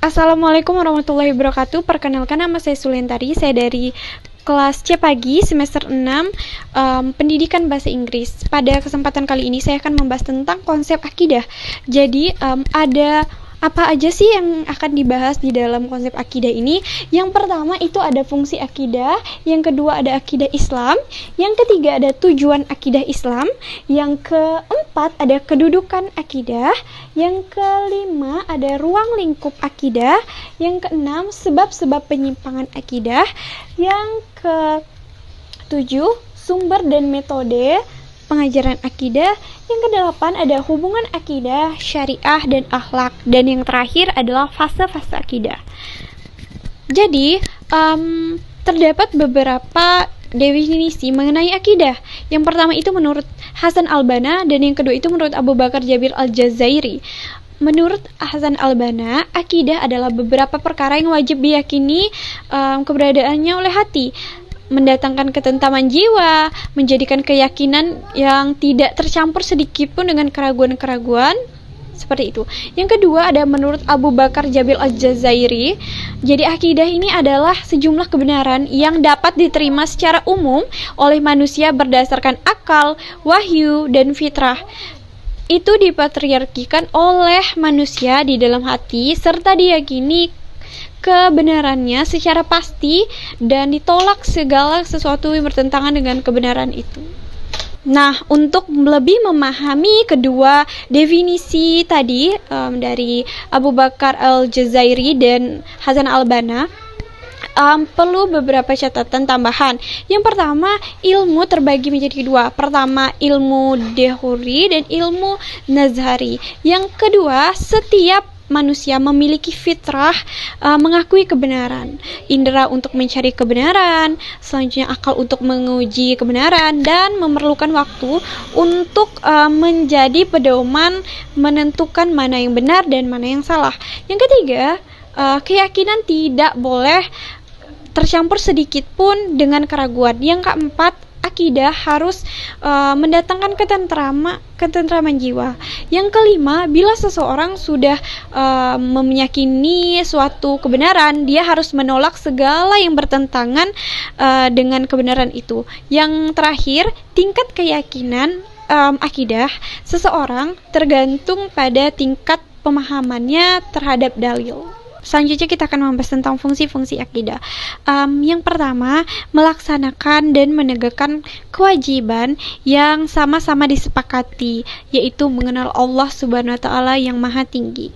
Assalamualaikum warahmatullahi wabarakatuh. Perkenalkan, nama saya Sulentari. Saya dari kelas C pagi semester 6 pendidikan bahasa Inggris. Pada kesempatan kali ini saya akan membahas tentang konsep akidah. Jadi ada apa aja sih yang akan dibahas di dalam konsep akidah ini? Yang pertama itu ada fungsi akidah, yang kedua ada akidah Islam, yang ketiga ada tujuan akidah Islam, yang keempat ada kedudukan akidah, yang kelima ada ruang lingkup akidah, yang keenam sebab-sebab penyimpangan akidah, yang ketujuh sumber dan metode pengajaran akidah, yang kedelapan ada hubungan akidah, syariah, dan akhlak, dan yang terakhir adalah fase-fase akidah. Jadi, terdapat beberapa definisi mengenai akidah. Yang pertama itu menurut Hasan al-Banna, dan yang kedua itu menurut Abu Bakar Jabir al-Jazairi. Menurut Hasan al-Banna, akidah adalah beberapa perkara yang wajib diyakini keberadaannya oleh hati, mendatangkan ketentraman jiwa, menjadikan keyakinan yang tidak tercampur sedikit pun dengan keraguan-keraguan, seperti itu. Yang kedua ada menurut Abu Bakar Jabir al-Jazairi. Jadi akidah ini adalah sejumlah kebenaran yang dapat diterima secara umum oleh manusia berdasarkan akal, wahyu, dan fitrah. Itu dipatriarkikan oleh manusia di dalam hati serta diyakini kebenarannya secara pasti dan ditolak segala sesuatu yang bertentangan dengan kebenaran itu. Nah, untuk lebih memahami kedua definisi tadi dari Abu Bakar al-Jazairi dan Hasan al-Banna, perlu beberapa catatan tambahan. Yang pertama, ilmu terbagi menjadi dua. Pertama, ilmu dehuri dan ilmu nazari. Yang kedua, setiap manusia memiliki fitrah mengakui kebenaran, indera untuk mencari kebenaran, selanjutnya akal untuk menguji kebenaran, dan memerlukan waktu untuk menjadi pedoman menentukan mana yang benar dan mana yang salah. Yang ketiga, keyakinan tidak boleh tercampur sedikit pun dengan keraguan. Yang keempat, akidah harus mendatangkan ketentraman jiwa. Yang kelima, bila seseorang sudah meyakini suatu kebenaran, dia harus menolak segala yang bertentangan dengan kebenaran itu. Yang terakhir, tingkat keyakinan akidah seseorang tergantung pada tingkat pemahamannya terhadap dalil. Selanjutnya kita akan membahas tentang fungsi-fungsi akidah. Yang pertama, melaksanakan dan menegakkan kewajiban yang sama-sama disepakati, yaitu mengenal Allah Subhanahu wa Ta'ala yang Maha Tinggi.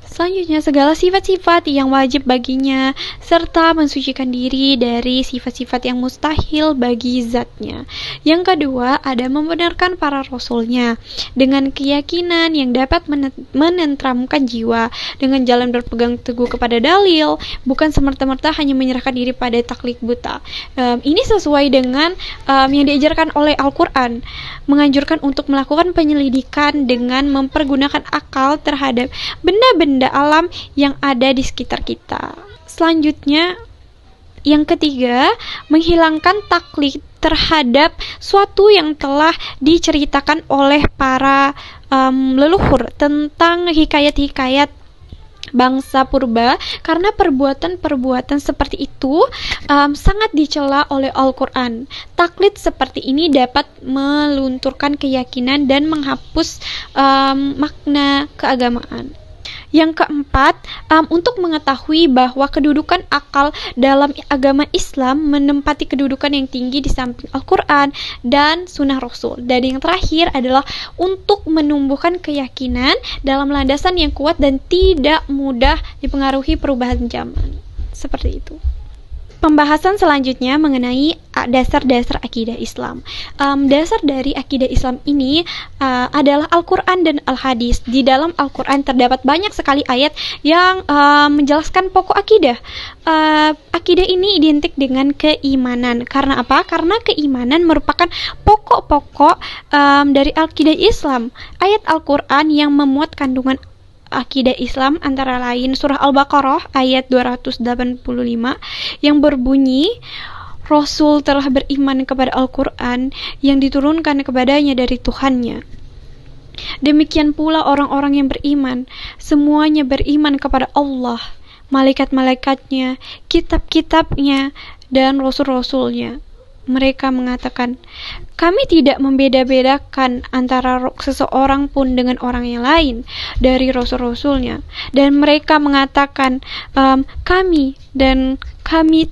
Selanjutnya, segala sifat-sifat yang wajib baginya, serta mensucikan diri dari sifat-sifat yang mustahil bagi zatnya. Yang kedua, ada membenarkan para rasulnya dengan keyakinan yang dapat menenteramkan jiwa dengan jalan berpegang teguh kepada dalil, bukan semerta-merta hanya menyerahkan diri pada taklid buta. Ini sesuai dengan yang diajarkan oleh Al-Quran, menganjurkan untuk melakukan penyelidikan dengan mempergunakan akal terhadap benda-benda alam yang ada di sekitar kita. Selanjutnya, yang ketiga, menghilangkan taklid terhadap suatu yang telah diceritakan oleh para leluhur tentang hikayat-hikayat bangsa purba, karena perbuatan-perbuatan seperti itu sangat dicela oleh Al-Quran. Taklid seperti ini dapat melunturkan keyakinan dan menghapus makna keagamaan. Yang keempat, untuk mengetahui bahwa kedudukan akal dalam agama Islam menempati kedudukan yang tinggi di samping Al-Quran dan Sunnah Rasul. Dan yang terakhir adalah untuk menumbuhkan keyakinan dalam landasan yang kuat dan tidak mudah dipengaruhi perubahan zaman. Seperti itu. Pembahasan selanjutnya mengenai dasar-dasar akidah Islam. Dasar dari akidah Islam ini adalah Al-Quran dan Al-Hadis. Di dalam Al-Quran terdapat banyak sekali ayat yang menjelaskan pokok akidah. Akidah ini identik dengan keimanan. Karena apa? Karena keimanan merupakan pokok-pokok dari akidah Islam. Ayat Al-Quran yang memuat kandungan akidah Islam antara lain surah Al-Baqarah ayat 285 yang berbunyi, Rasul telah beriman kepada Al-Quran yang diturunkan kepadanya dari Tuhannya. Demikian pula orang-orang yang beriman, semuanya beriman kepada Allah, malaikat-malaikatnya, kitab-kitabnya, dan rasul-rasulnya. Mereka mengatakan, kami tidak membeda-bedakan antara seseorang pun dengan orang yang lain dari rasul-rasulnya. Dan mereka mengatakan, kami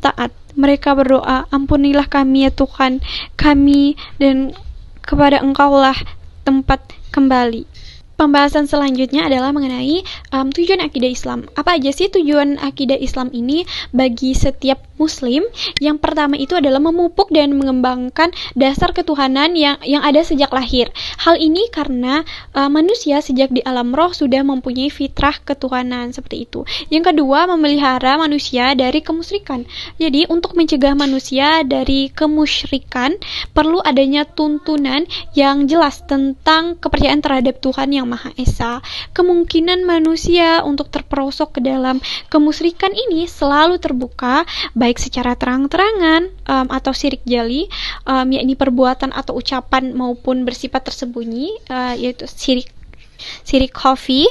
taat. Mereka berdoa, ampunilah kami ya Tuhan kami, dan kepada Engkaulah tempat kembali. Pembahasan selanjutnya adalah mengenai tujuan akidah Islam. Apa aja sih tujuan akidah Islam ini bagi setiap Muslim? Yang pertama itu adalah memupuk dan mengembangkan dasar ketuhanan yang ada sejak lahir. Hal ini karena manusia sejak di alam roh sudah mempunyai fitrah ketuhanan seperti itu. Yang kedua, memelihara manusia dari kemusyrikan. Jadi untuk mencegah manusia dari kemusyrikan perlu adanya tuntunan yang jelas tentang kepercayaan terhadap Tuhan yang Maha Esa. Kemungkinan manusia untuk terperosok ke dalam kemusyrikan ini selalu terbuka, baik secara terang-terangan atau syirik jali, yakni perbuatan atau ucapan maupun bersifat tersembunyi, yaitu syirik khafi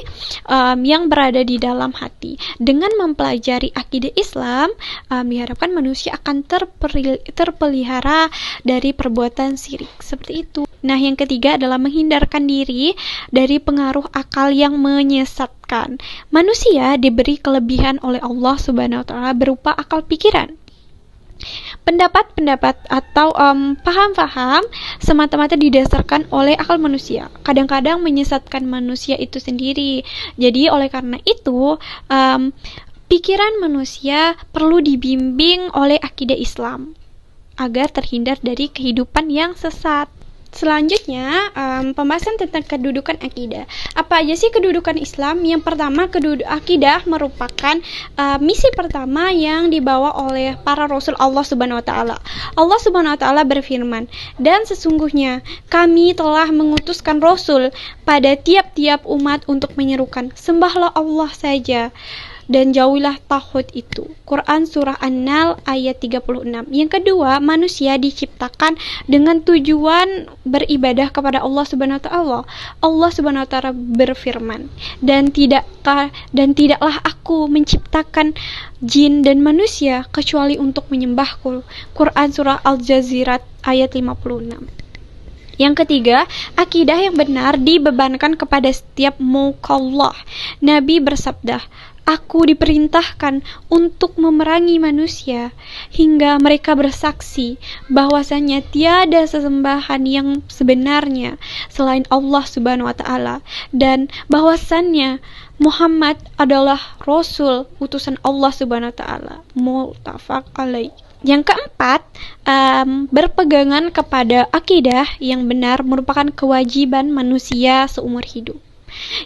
yang berada di dalam hati. Dengan mempelajari akidah Islam, diharapkan manusia akan terpelihara dari perbuatan syirik seperti itu. Nah, yang ketiga adalah menghindarkan diri dari pengaruh akal yang menyesatkan. Manusia diberi kelebihan oleh Allah Subhanahu wa taala berupa akal pikiran. Pendapat-pendapat atau paham-paham semata-mata didasarkan oleh akal manusia. Kadang-kadang menyesatkan manusia itu sendiri. Jadi oleh karena itu pikiran manusia perlu dibimbing oleh akidah Islam agar terhindar dari kehidupan yang sesat. Selanjutnya, pembahasan tentang kedudukan akidah. Apa aja sih kedudukan Islam? Yang pertama, akidah merupakan misi pertama yang dibawa oleh para rasul Allah Subhanahu wa taala. Allah Subhanahu wa taala berfirman, "Dan sesungguhnya kami telah mengutuskan rasul pada tiap-tiap umat untuk menyerukan, sembahlah Allah saja dan jauhilah tauhid itu." Quran surah An-Nahl ayat 36. Yang kedua, manusia diciptakan dengan tujuan beribadah kepada Allah Subhanahu wa taala. Allah Subhanahu wa taala berfirman, "Dan tidaklah aku menciptakan jin dan manusia kecuali untuk menyembahku." Quran surah Al-Jazirat ayat 56. Yang ketiga, akidah yang benar dibebankan kepada setiap mukallaf. Nabi bersabda, "Aku diperintahkan untuk memerangi manusia hingga mereka bersaksi bahwasanya tiada sesembahan yang sebenarnya selain Allah Subhanahu wa taala dan bahwasannya Muhammad adalah Rasul utusan Allah Subhanahu wa taala." Muttafaq alaih. Yang keempat, berpegangan kepada akidah yang benar merupakan kewajiban manusia seumur hidup.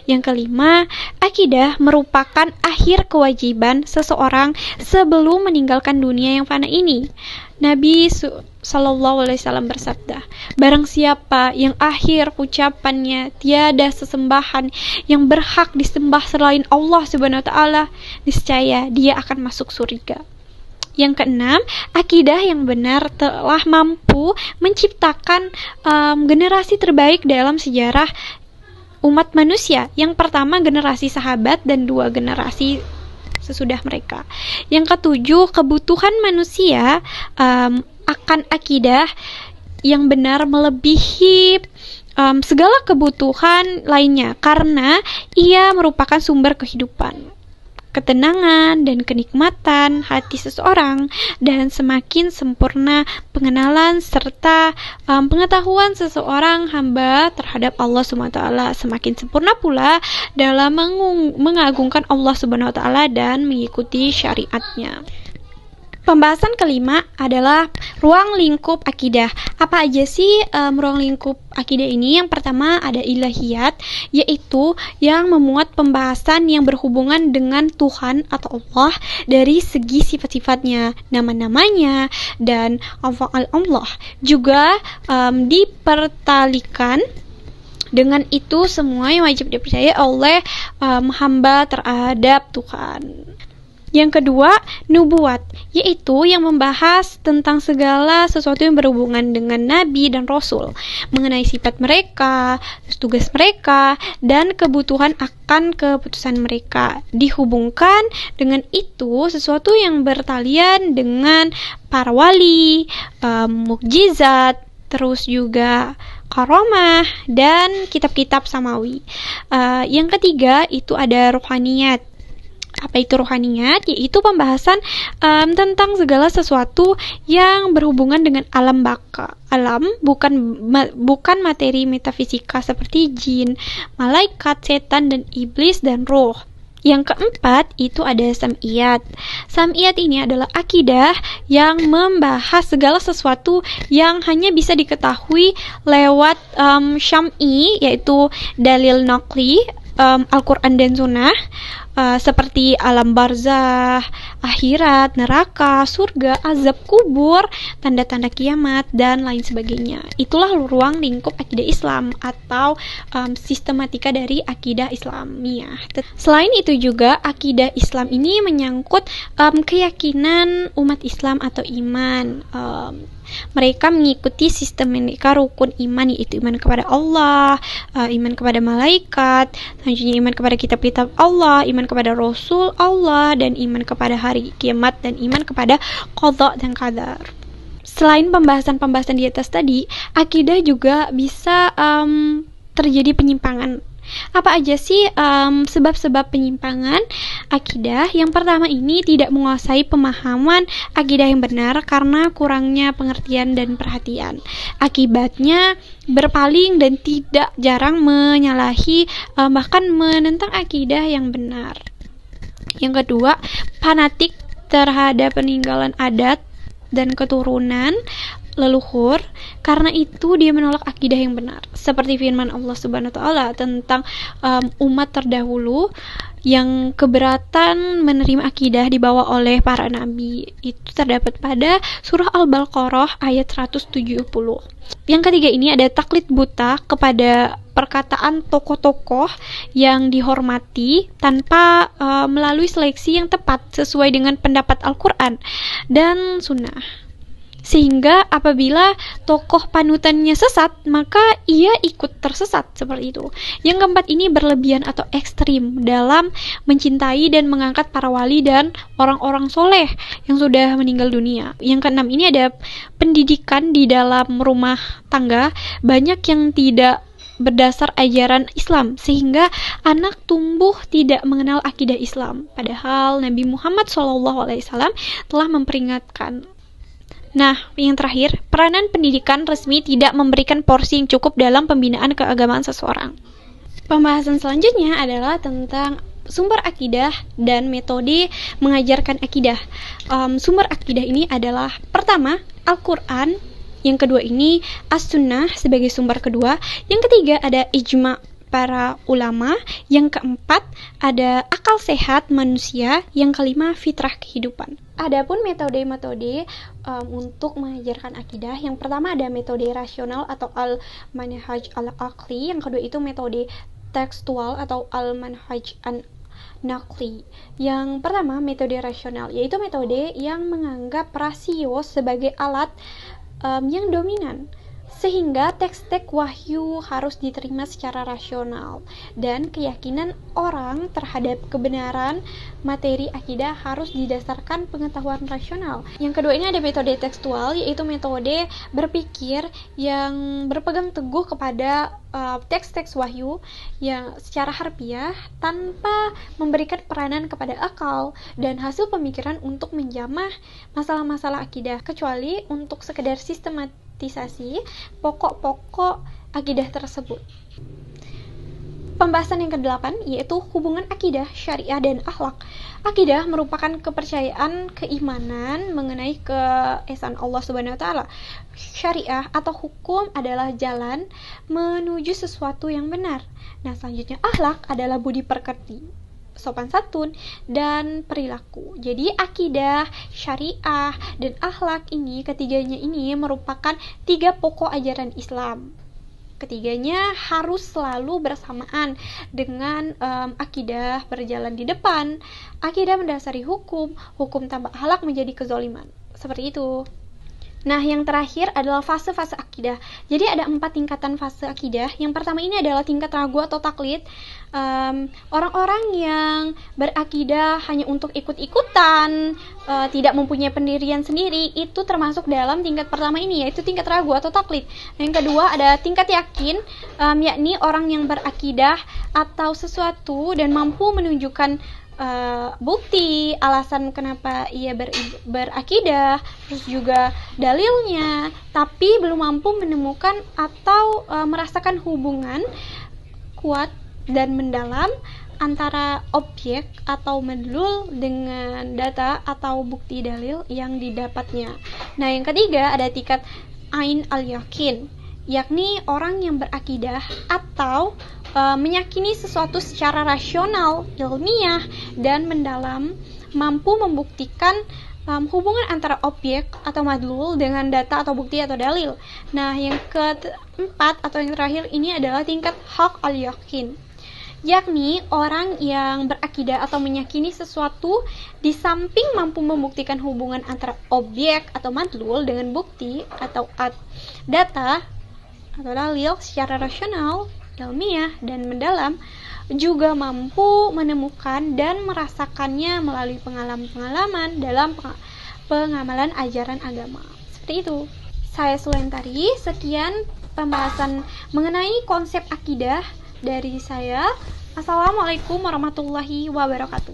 Yang kelima, akidah merupakan akhir kewajiban seseorang sebelum meninggalkan dunia yang fana ini. Nabi Sallallahu Alaihi Wasallam bersabda, "Barang siapa yang akhir ucapannya tiada sesembahan yang berhak disembah selain Allah Subhanahu Wa Taala, niscaya dia akan masuk surga." Yang keenam, akidah yang benar telah mampu menciptakan generasi terbaik dalam sejarah umat manusia. Yang pertama generasi sahabat dan dua generasi sesudah mereka. Yang ketujuh, kebutuhan manusia akan akidah yang benar melebihi segala kebutuhan lainnya karena ia merupakan sumber kehidupan, ketenangan dan kenikmatan hati seseorang, dan semakin sempurna pengenalan serta pengetahuan seseorang hamba terhadap Allah Subhanahu wa taala, semakin sempurna pula dalam mengagungkan Allah Subhanahu wa taala dan mengikuti syariatnya. Pembahasan kelima adalah ruang lingkup akidah. Apa aja sih ruang lingkup akidah ini? Yang pertama ada ilahiyat, yaitu yang memuat pembahasan yang berhubungan dengan Tuhan atau Allah dari segi sifat-sifatnya, nama-namanya, dan af'al Allah. Juga dipertalikan dengan itu semua yang wajib dipercaya oleh hamba terhadap Tuhan. Yang kedua, nubuat, yaitu yang membahas tentang segala sesuatu yang berhubungan dengan nabi dan rasul, mengenai sifat mereka, tugas mereka, dan kebutuhan akan keputusan mereka. Dihubungkan dengan itu sesuatu yang bertalian dengan para wali, mukjizat, terus juga karomah, dan kitab-kitab samawi. Yang ketiga itu ada rohaniyat. Apa itu rohaniyat? Yaitu pembahasan tentang segala sesuatu yang berhubungan dengan alam baka. Alam bukan materi metafisika seperti jin, malaikat, setan, dan iblis, dan roh. Yang keempat itu ada sam'iyat. Sam'iyat ini adalah akidah yang membahas segala sesuatu yang hanya bisa diketahui lewat syam'i, yaitu dalil naqli, Al-Quran dan Sunnah, seperti alam barzah, akhirat, neraka, surga, azab kubur, tanda-tanda kiamat, dan lain sebagainya. Itulah ruang lingkup akidah Islam atau sistematika dari akidah Islamiyah. Selain itu juga akidah Islam ini menyangkut keyakinan umat Islam atau iman. Mereka mengikuti sistem mereka rukun iman, yaitu iman kepada Allah, iman kepada malaikat, selanjutnya iman kepada kitab-kitab Allah, iman kepada Rasul Allah, dan iman kepada hari kiamat, dan iman kepada qadha dan qadar. Selain pembahasan-pembahasan di atas tadi, akidah juga bisa terjadi penyimpangan. Apa aja sih sebab-sebab penyimpangan akidah? Yang pertama ini tidak menguasai pemahaman akidah yang benar karena kurangnya pengertian dan perhatian. Akibatnya berpaling dan tidak jarang menyalahi bahkan menentang akidah yang benar. Yang kedua, fanatik terhadap peninggalan adat dan keturunan leluhur, karena itu dia menolak akidah yang benar. Seperti firman Allah Subhanahu wa taala tentang umat terdahulu yang keberatan menerima akidah dibawa oleh para nabi. Itu terdapat pada surah Al-Baqarah ayat 170. Yang ketiga ini ada taklid buta kepada perkataan tokoh-tokoh yang dihormati tanpa melalui seleksi yang tepat sesuai dengan pendapat Al-Quran dan Sunnah. Sehingga apabila tokoh panutannya sesat, maka ia ikut tersesat, seperti itu. Yang keempat ini berlebihan atau ekstrim dalam mencintai dan mengangkat para wali dan orang-orang soleh yang sudah meninggal dunia. Yang keenam ini ada pendidikan di dalam rumah tangga, banyak yang tidak berdasar ajaran Islam, sehingga anak tumbuh tidak mengenal akidah Islam. Padahal Nabi Muhammad SAW telah memperingatkan. Nah, yang terakhir, peranan pendidikan resmi tidak memberikan porsi yang cukup dalam pembinaan keagamaan seseorang. Pembahasan selanjutnya adalah tentang sumber akidah dan metode mengajarkan akidah. Sumber akidah ini adalah pertama, Al-Quran. Yang kedua ini As-Sunnah sebagai sumber kedua. Yang ketiga ada ijma' para ulama. Yang keempat ada akal sehat manusia. Yang kelima fitrah kehidupan. Adapun metode-metode untuk mengajarkan akidah, yang pertama ada metode rasional atau al-manhaj al-aqli. Yang kedua itu metode tekstual atau al-manhaj an-naqli. Yang pertama metode rasional, yaitu metode yang menganggap rasio sebagai alat yang dominan, sehingga teks-teks wahyu harus diterima secara rasional, dan keyakinan orang terhadap kebenaran materi akidah harus didasarkan pengetahuan rasional. Yang kedua ini ada metode tekstual, yaitu metode berpikir yang berpegang teguh kepada teks-teks wahyu yang secara harfiah tanpa memberikan peranan kepada akal dan hasil pemikiran untuk menjamah masalah-masalah akidah, kecuali untuk sekedar sistematisasi pokok-pokok akidah tersebut. Pembahasan yang ke-8 yaitu hubungan akidah, syariah, dan akhlak. Akidah merupakan kepercayaan keimanan mengenai keesaan Allah Subhanahu wa taala. Syariah atau hukum adalah jalan menuju sesuatu yang benar. Nah, selanjutnya akhlak adalah budi pekerti, sopan santun, dan perilaku. Jadi akidah, syariah, dan akhlak ini, ketiganya ini merupakan 3 pokok ajaran Islam. ketiganya harus selalu bersamaan dengan akidah berjalan di depan. Akidah mendasari hukum, hukum tanpa akhlak menjadi kezaliman. Seperti itu. Nah, yang terakhir adalah fase-fase akidah. Jadi ada 4 tingkatan fase akidah. Yang pertama ini adalah tingkat ragu atau taklid. Orang-orang yang berakidah hanya untuk ikut-ikutan, tidak mempunyai pendirian sendiri, itu termasuk dalam tingkat pertama ini, yaitu tingkat ragu atau taklid. Nah, yang kedua ada tingkat yakin, yakni orang yang berakidah atau sesuatu dan mampu menunjukkan bukti alasan kenapa ia berakidah, terus juga dalilnya, tapi belum mampu menemukan atau merasakan hubungan kuat dan mendalam antara objek atau madlul dengan data atau bukti dalil yang didapatnya. Nah, yang ketiga ada tingkat ain al-yakin, yakni orang yang berakidah atau meyakini sesuatu secara rasional, ilmiah, dan mendalam, mampu membuktikan hubungan antara objek atau madlul dengan data atau bukti atau dalil. Nah, yang keempat atau yang terakhir ini adalah tingkat haq al-yakin, yakni orang yang berakidah atau meyakini sesuatu di samping mampu membuktikan hubungan antara objek atau madlul dengan bukti atau data atau dalil secara rasional, ilmiah, dan mendalam, juga mampu menemukan dan merasakannya melalui pengalaman-pengalaman dalam pengamalan ajaran agama. Seperti itu. Saya Sulentari, sekian pembahasan mengenai konsep akidah dari saya. Assalamualaikum warahmatullahi wabarakatuh.